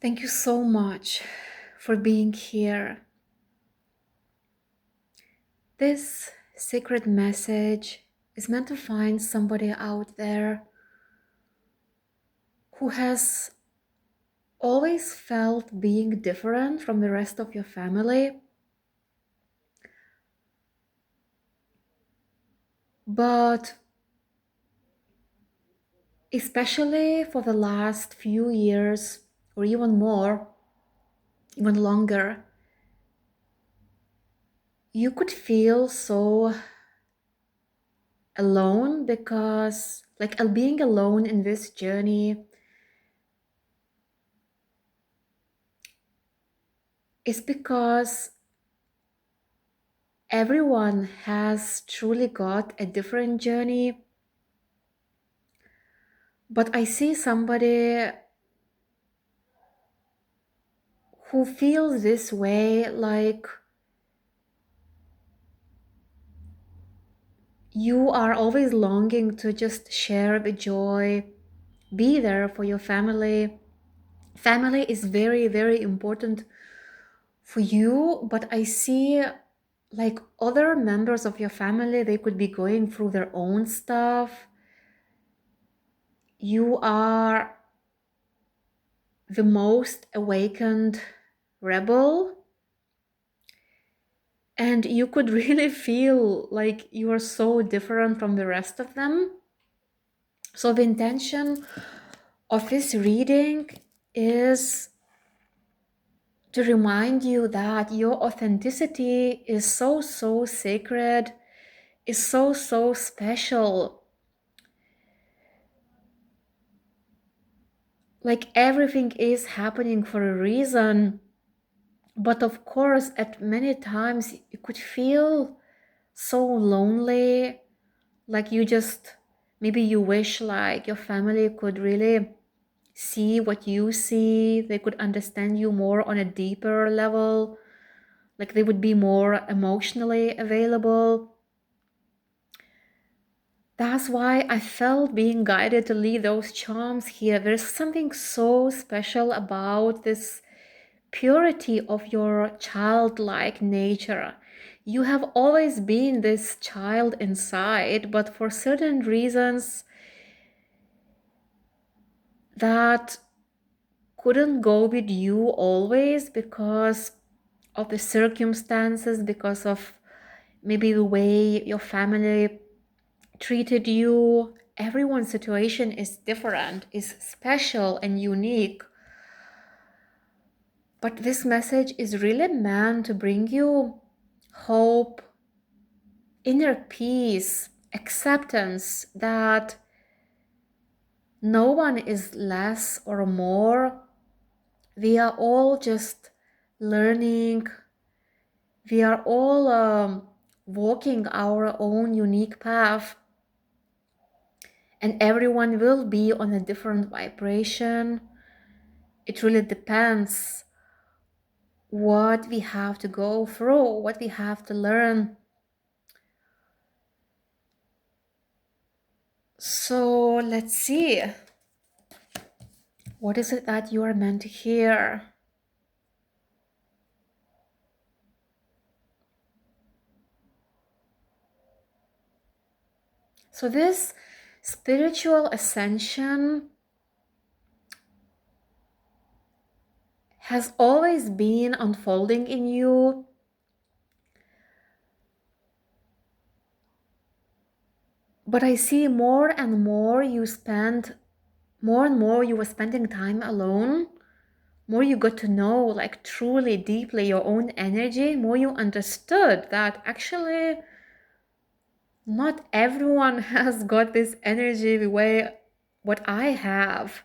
Thank you so much for being here. This secret message is meant to find somebody out there who has always felt being different from the rest of your family, but especially for the last few years or even more, even longer, you could feel so alone because, like, being alone in this journey is because everyone has truly got a different journey, but I see somebody who feels this way, like you are always longing to just share the joy, be there for your family. Family is very, very important for you, but I see like other members of your family, they could be going through their own stuff. You are the most awakened rebel, and you could really feel like you are so different from the rest of them. So the intention of this reading is to remind you that your authenticity is so, so sacred, is so, so special. Like everything is happening for a reason. But of course, at many times you could feel so lonely, like you just, maybe you wish like your family could really see what you see, they could understand you more on a deeper level, like they would be more emotionally available. That's why I felt being guided to lead those charms here. There's something so special about this purity of your childlike nature. You have always been this child inside, but for certain reasons that couldn't go with you always because of the circumstances, because of maybe the way your family treated you. Everyone's situation is different, is special and unique. But this message is really meant to bring you hope, inner peace, acceptance that no one is less or more. We are all just learning. We are all walking our own unique path, and everyone will be on a different vibration. It really depends what we have to go through, what we have to learn. So let's see. What is it that you are meant to hear? So this spiritual ascension has always been unfolding in you, but I see more and more more and more you were spending time alone, more you got to know like truly deeply your own energy, more you understood that actually not everyone has got this energy the way what I have.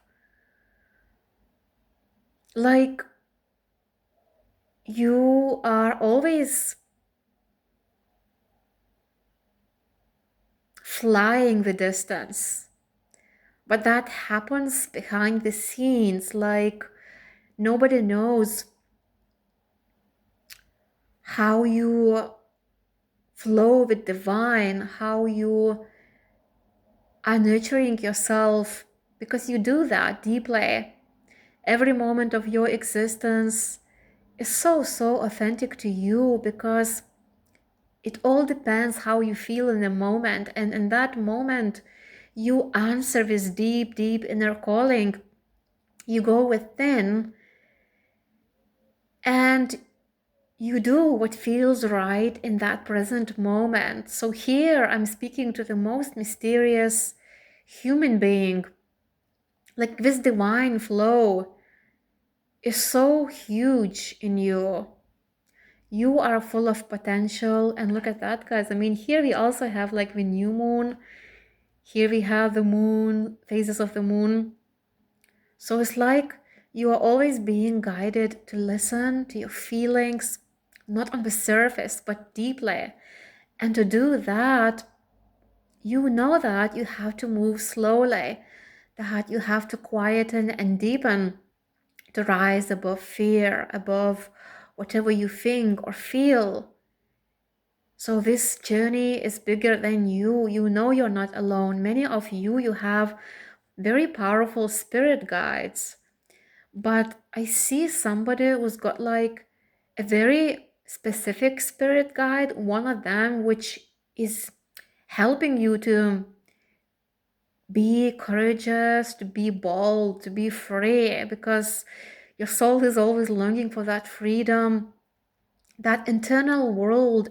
Like you are always flying the distance, but that happens behind the scenes. Like nobody knows how you flow with divine, how you are nurturing yourself, because you do that deeply. Every moment of your existence is so, so authentic to you because it all depends how you feel in the moment. And in that moment, you answer this deep, deep inner calling. You go within and you do what feels right in that present moment. So here I'm speaking to the most mysterious human being. Like this divine flow is so huge in you. You are full of potential. And look at that, guys. I mean, here we also have like the new moon. Here we have the moon, phases of the moon. So it's like you are always being guided to listen to your feelings, not on the surface, but deeply. And to do that, you know that you have to move slowly, that you have to quieten and deepen to rise above fear, above whatever you think or feel. So this journey is bigger than you. You know you're not alone. Many of you, you have very powerful spirit guides. But I see somebody who's got like a very specific spirit guide, one of them which is helping you to be courageous, to be bold, to be free, because your soul is always longing for that freedom. That internal world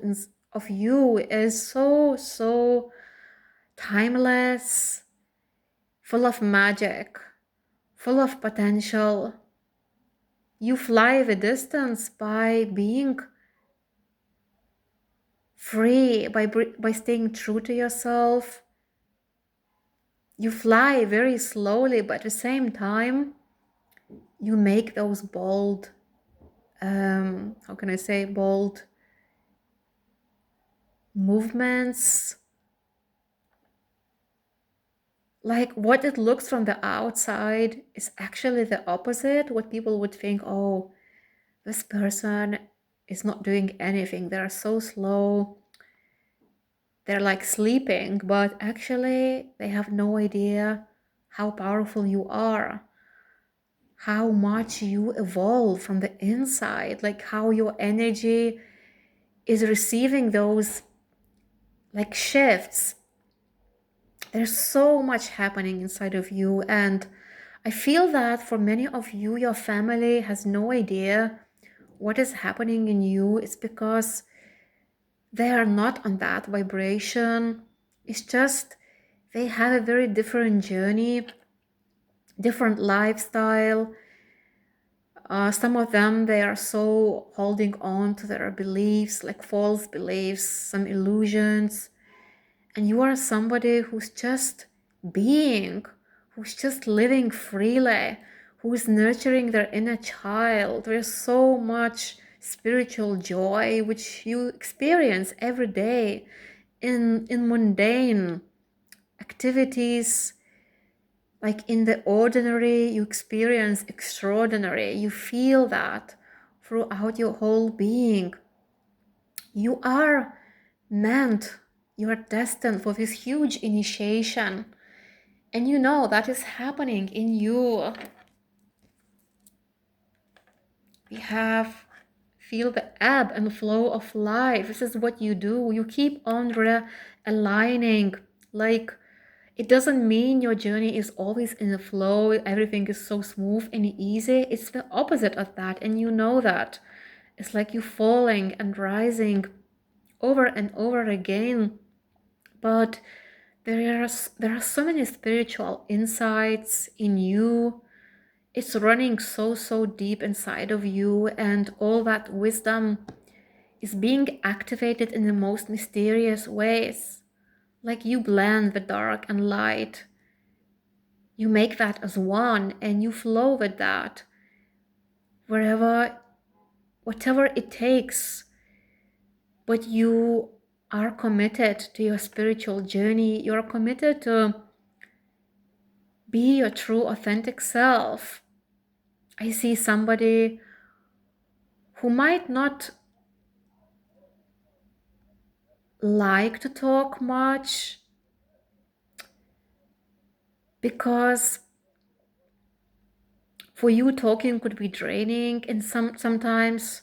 of you is so, so timeless, full of magic, full of potential. You fly the distance by being free, by staying true to yourself. You fly very slowly, but at the same time, you make those bold, how can I say, bold movements. Like what it looks from the outside is actually the opposite. What people would think, oh, this person is not doing anything. They're so slow. They're like sleeping, but actually they have no idea how powerful you are, how much you evolve from the inside, like how your energy is receiving those like shifts. There's so much happening inside of you, and I feel that for many of you, your family has no idea what is happening in you. It's because they are not on that vibration. It's just they have a very different journey, different lifestyle. Some of them, they are so holding on to their beliefs, like false beliefs, some illusions. And you are somebody who's just being, who's just living freely, who's nurturing their inner child. There's so much spiritual joy which you experience every day in mundane activities. Like in the ordinary, you experience extraordinary. You feel that throughout your whole being. You are meant, you are destined for this huge initiation. And you know that is happening in you. We have feel the ebb and flow of life. This is what you do. You keep on realigning. Like it doesn't mean your journey is always in the flow, everything is so smooth and easy. It's the opposite of that, and you know that. It's like you falling and rising over and over again. But there are so many spiritual insights in you. It's running so, so deep inside of you, and all that wisdom is being activated in the most mysterious ways. Like you blend the dark and light. You make that as one and you flow with that wherever, whatever it takes. But you are committed to your spiritual journey. You're committed to be your true, authentic self. I see somebody who might not like to talk much because For you, talking could be draining in sometimes,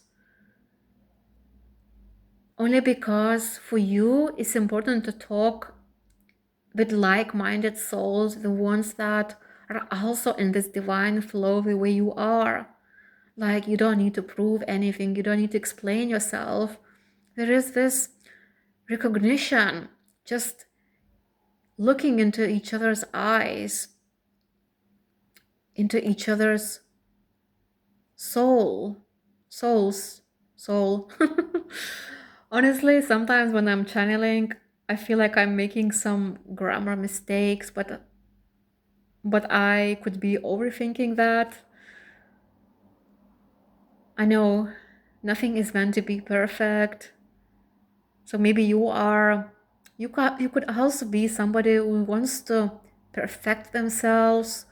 only because for you it's important to talk with like-minded souls, the ones that are also in this divine flow the way you are. Like, you don't need to prove anything, you don't need to explain yourself. There is this recognition, just looking into each other's eyes, into each other's soul, souls, soul. Honestly, sometimes when I'm channeling, I feel like I'm making some grammar mistakes, but I could be overthinking that. I know nothing is meant to be perfect. So maybe you could also be somebody who wants to perfect themselves,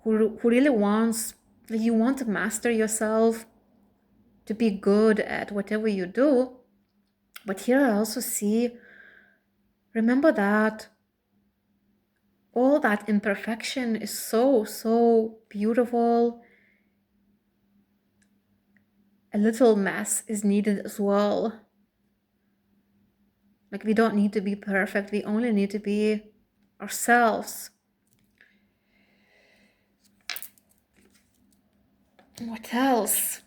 who really wants, like, you want to master yourself, to be good at whatever you do. But here I also see, remember that all that imperfection is so beautiful. A little mess is needed as well. Like, we don't need to be perfect, we only need to be ourselves. What else?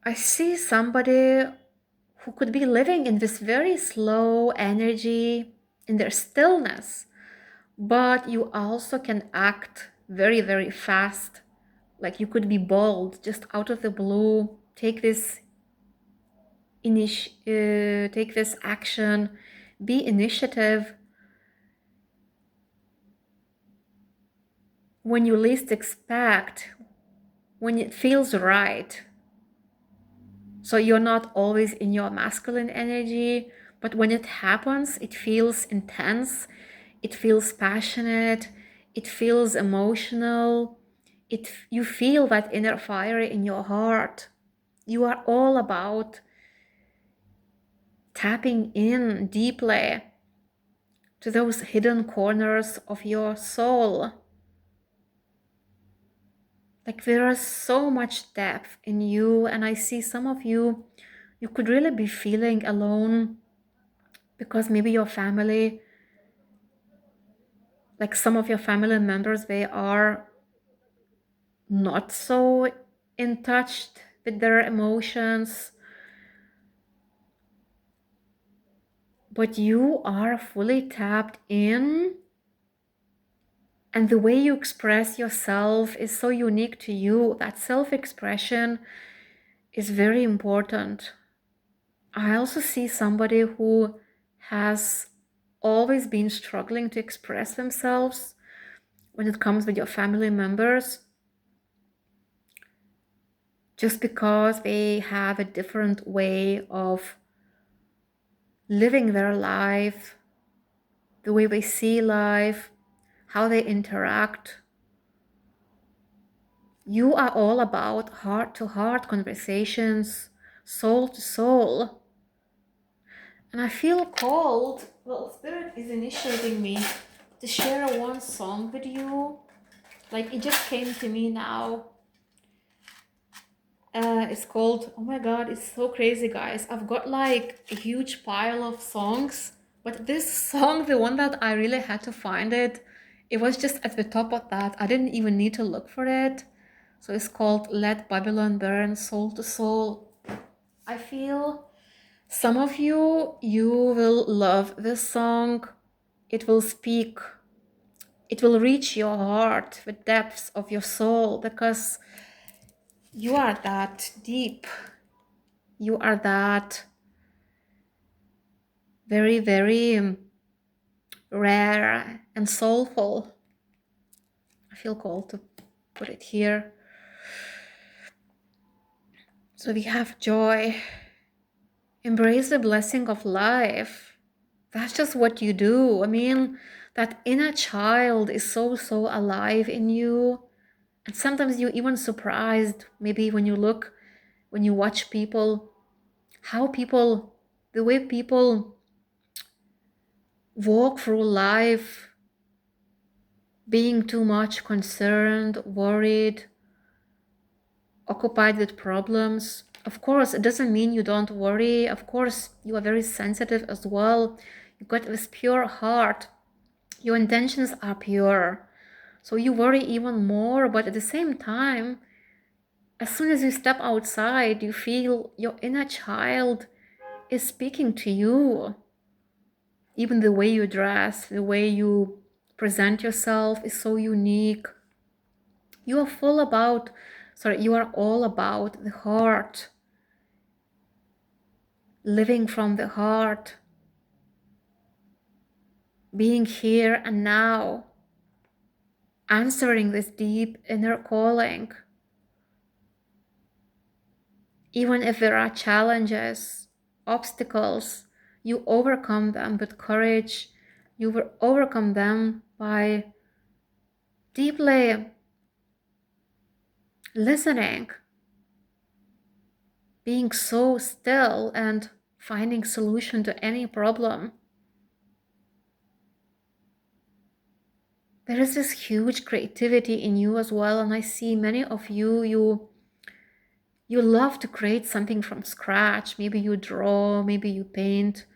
I see somebody who could be living in this very slow energy, in their stillness, but you also can act very fast. Like, you could be bold, just out of the blue, take this take this action, be initiative when you least expect, when it feels right. So you're not always in your masculine energy, but when it happens, it feels intense, it feels passionate, it feels emotional. You feel that inner fire in your heart. You are all about tapping in deeply to those hidden corners of your soul. Like, there is so much depth in you, and I see some of you, you could really be feeling alone because maybe your family, like some of your family members, they are not so in touch with their emotions, but you are fully tapped in, and the way you express yourself is so unique to you. That self-expression is very important. I also see somebody who has always been struggling to express themselves when it comes with your family members, just because they have a different way of living their life, the way they see life, how they interact. You are all about heart-to-heart conversations, soul to soul. And I feel called, well, Spirit is initiating me to share one song with you. Like, it just came to me now. It's called, oh my god, it's so crazy, guys. I've got like a huge pile of songs, but this song, the one that I really had to find it, it was just at the top of that. I didn't even need to look for it. So it's called Let Babylon Burn, Soul to Soul. I feel some of you, you will love this song. It will speak, it will reach your heart, the depths of your soul, because you are that deep. You are that very rare and soulful. I feel called to put it here. So we have joy. Embrace the blessing of life. That's just what you do. I mean, that inner child is so alive in you. And sometimes you're even surprised, maybe when you watch people, how people, the way people walk through life being too much concerned, worried, occupied with problems. Of course, it doesn't mean you don't worry. Of course, you are very sensitive as well. You got this pure heart. Your intentions are pure. So you worry even more, but at the same time, as soon as you step outside, you feel your inner child is speaking to you. Even the way you dress, the way you present yourself is so unique. You are you are all about the heart, living from the heart, being here and now, answering this deep inner calling. Even if there are challenges, obstacles, you overcome them with courage. You will overcome them by deeply listening, being so still and finding solution to any problem. There is this huge creativity in you as well, and I see many of you love to create something from scratch. Maybe you draw, maybe you paint,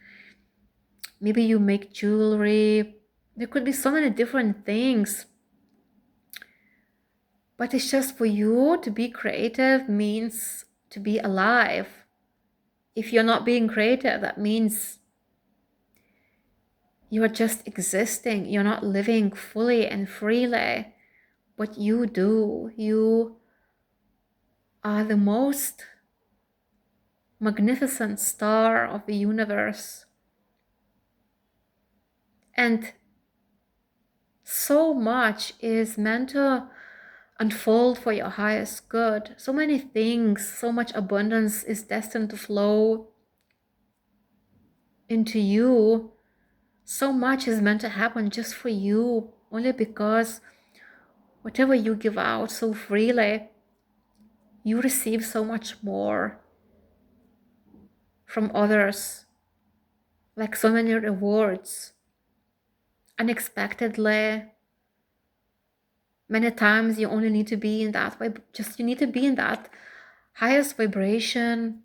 maybe you make jewelry. There could be so many different things. But it's just for you to be creative means to be alive. If you're not being creative, that means you are just existing. You're not living fully and freely. What you do, you are the most magnificent star of the universe. And so much is meant to unfold for your highest good. So many things, so much abundance is destined to flow into you. So much is meant to happen just for you, only because whatever you give out so freely, you receive so much more from others, like so many rewards, unexpectedly. Many times you only need to be in that way, just you need to be in that highest vibration,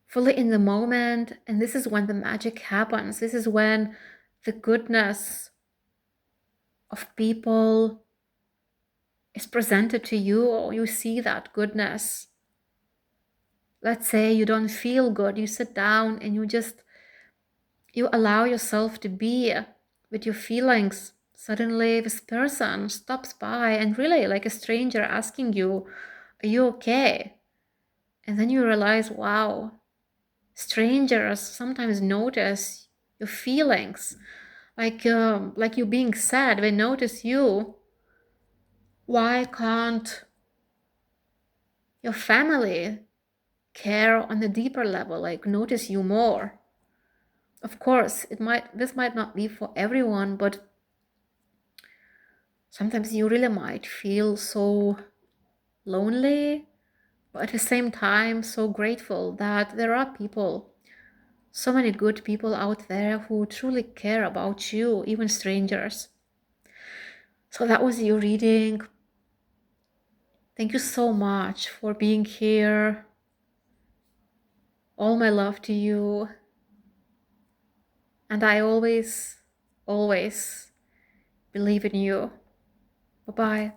fully in the moment. And this is when the magic happens. This is when the goodness of people is presented to you, or you see that goodness. Let's say you don't feel good, you sit down and you allow yourself to be with your feelings. Suddenly this person stops by, and really like a stranger asking you, are you okay? And then you realize, wow, strangers sometimes notice your feelings, like you being sad, they notice you. Why can't your family care on a deeper level, like notice you more? Of course, this might not be for everyone, but sometimes you really might feel so lonely, but at the same time so grateful that there are people, so many good people out there who truly care about you, even strangers. So that was your reading. Thank you so much for being here. All my love to you. And I always, always believe in you. Bye-bye.